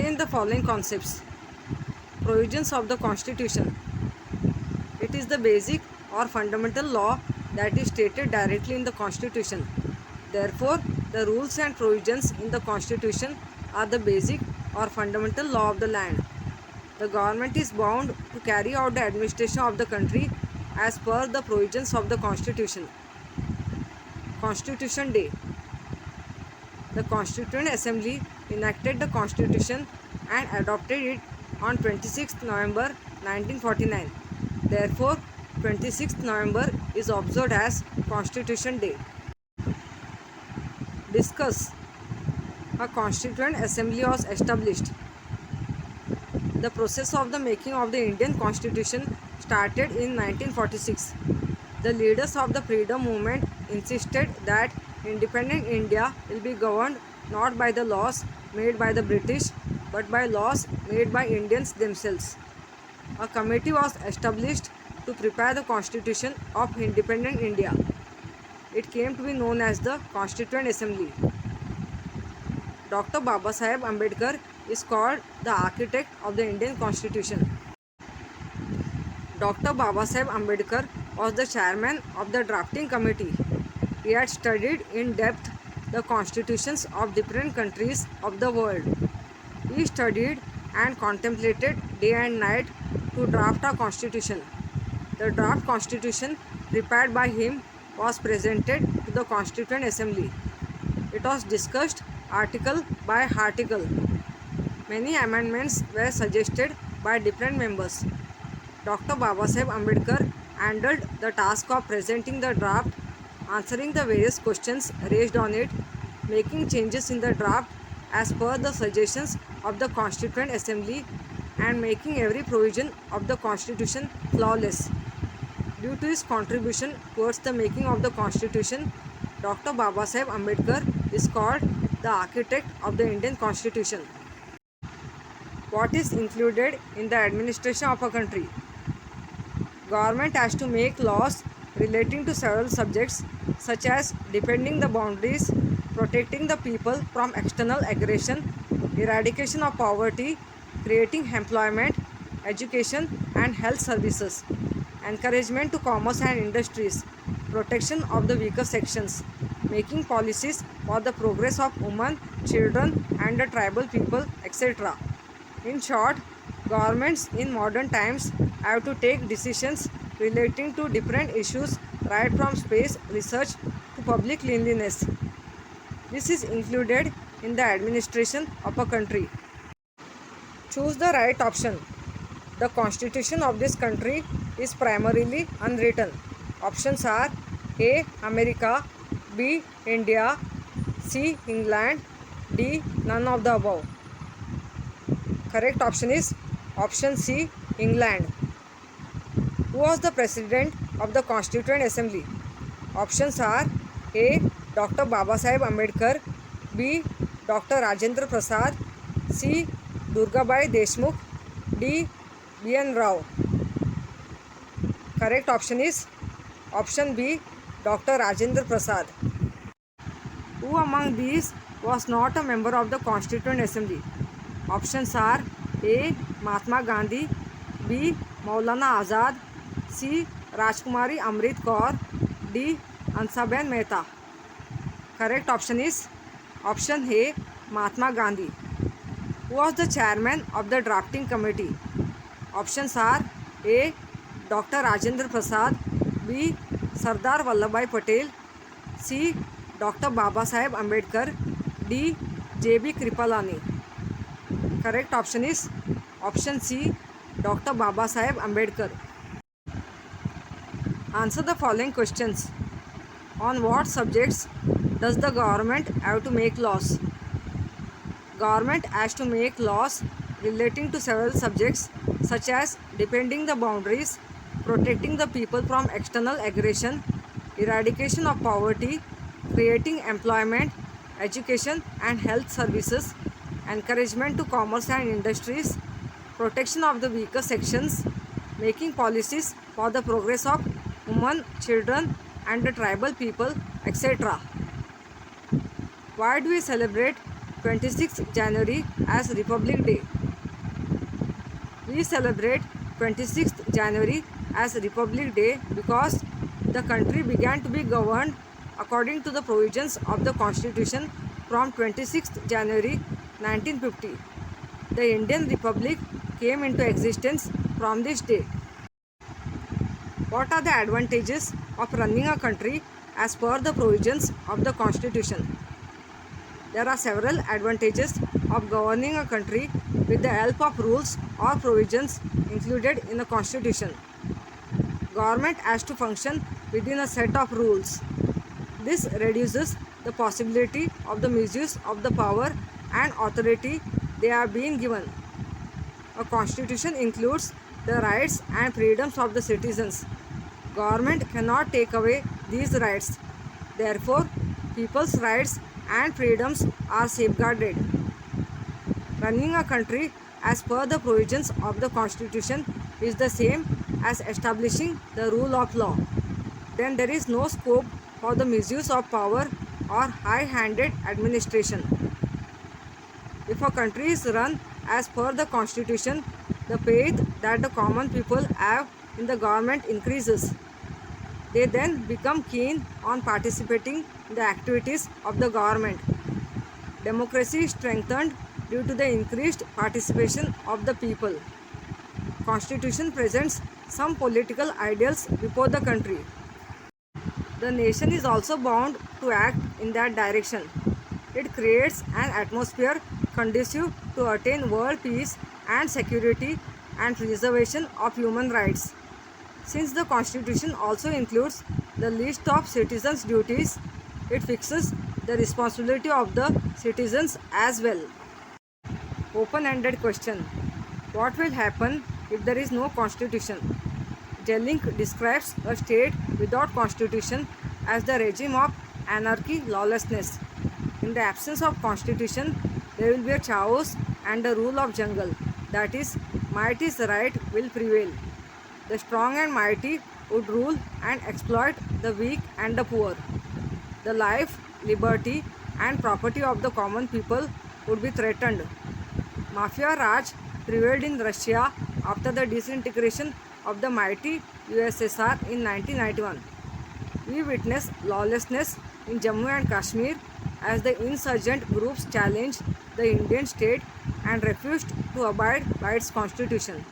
Explain the following concepts. Provisions of the Constitution. It is the basic or fundamental law that is stated directly in the Constitution. Therefore, the rules and provisions in the Constitution are the basic or fundamental law of the land. The government is bound to carry out the administration of the country as per the provisions of the Constitution. Constitution Day. The Constituent Assembly enacted the Constitution and adopted it on 26th November 1949. Therefore, 26th November is observed as Constitution Day. Discuss. A Constituent Assembly was established. The process of the making of the Indian Constitution started in 1946. The leaders of the freedom movement insisted that independent India will be governed not by the laws made by the British but by laws made by Indians themselves. A committee was established to prepare the Constitution of independent India. It came to be known as the Constituent Assembly. Dr. Babasaheb Ambedkar is called the architect of the Indian Constitution. Dr. Babasaheb Ambedkar was the chairman of the drafting committee. He had studied in depth the constitutions of different countries of the world. He studied and contemplated day and night to draft a constitution. The draft constitution prepared by him was presented to the Constituent Assembly. It was discussed article by article. Many amendments were suggested by different members. Dr. Babasaheb Ambedkar handled the task of presenting the draft, answering the various questions raised on it, making changes in the draft as per the suggestions of the Constituent Assembly, and making every provision of the Constitution flawless. Due to his contribution towards the making of the Constitution, Dr. Babasaheb Ambedkar is called the architect of the Indian Constitution. What is included in the administration of a country? Government has to make laws relating to several subjects such as defending the boundaries, protecting the people from external aggression, eradication of poverty, creating employment, education and health services, encouragement to commerce and industries, protection of the weaker sections, making policies for the progress of women, children and the tribal people, etc. In short, governments in modern times have to take decisions relating to different issues right from space research to public cleanliness. This is included in the administration of a country. Choose the right option. The constitution of this country is primarily unwritten. Options are A. America, B. India, C. England, D. None of the above. Correct option is option C. England. Who was the president of the Constituent Assembly? Options are A. Dr. Babasaheb Ambedkar, B. Dr. Rajendra Prasad, C. Durgabai Deshmukh, D. B.N. Rao. Correct option is option B. Dr. Rajendra Prasad. Who among these was not a member of the Constituent Assembly? Options are A. Mahatma Gandhi, B. Maulana Azad, C. Rajkumari Amrit Kaur, D. Ansaben Mehta. Correct option is option A. Mahatma Gandhi. Who was the chairman of the drafting committee? Options are A. Dr. Rajendra Prasad, B. Sardar Vallabhbhai Patel, C. Dr. Babasaheb Ambedkar, D. J.B. Kripalani. Correct option is option C. Dr. Babasaheb Ambedkar. Answer the following questions. On what subjects does the government have to make laws? Government has to make laws relating to several subjects such as defending the boundaries, protecting the people from external aggression, eradication of poverty, creating employment, education and health services, encouragement to commerce and industries, protection of the weaker sections, making policies for the progress of women, children and the tribal people, etc. Why do we celebrate 26th January as Republic Day. We celebrate 26th January as Republic Day because the country began to be governed according to the provisions of the Constitution from 26th January 1950. The Indian Republic came into existence from this day. What are the advantages of running a country as per the provisions of the Constitution? There are several advantages of governing a country with the help of rules or provisions included in the Constitution. Government has to function within a set of rules. This reduces the possibility of the misuse of the power and authority they are being given. A constitution includes the rights and freedoms of the citizens. Government cannot take away these rights. Therefore, people's rights and freedoms are safeguarded. Running a country as per the provisions of the Constitution is the same as establishing the rule of law. Then there is no scope for the misuse of power or high-handed administration. If a country is run as per the Constitution, the faith that the common people have in the government increases. They then become keen on participating in the activities of the government. Democracy is strengthened due to the increased participation of the people. Constitution presents some political ideals before the country. The nation is also bound to act in that direction. It creates an atmosphere conducive to attain world peace and security and preservation of human rights. Since the Constitution also includes the list of citizens' duties, it fixes the responsibility of the citizens as well. Open-ended question. What will happen if there is no Constitution? Jellink describes a state without Constitution as the regime of anarchy, lawlessness. In the absence of Constitution, there will be a chaos and the rule of jungle. That is, might is right will prevail. The strong and mighty would rule and exploit the weak and the poor. The life, liberty and property of the common people would be threatened. Mafia Raj prevailed in Russia after the disintegration of the mighty USSR in 1991. We witnessed lawlessness in Jammu and Kashmir as the insurgent groups challenged the Indian state and refused to abide by its constitution.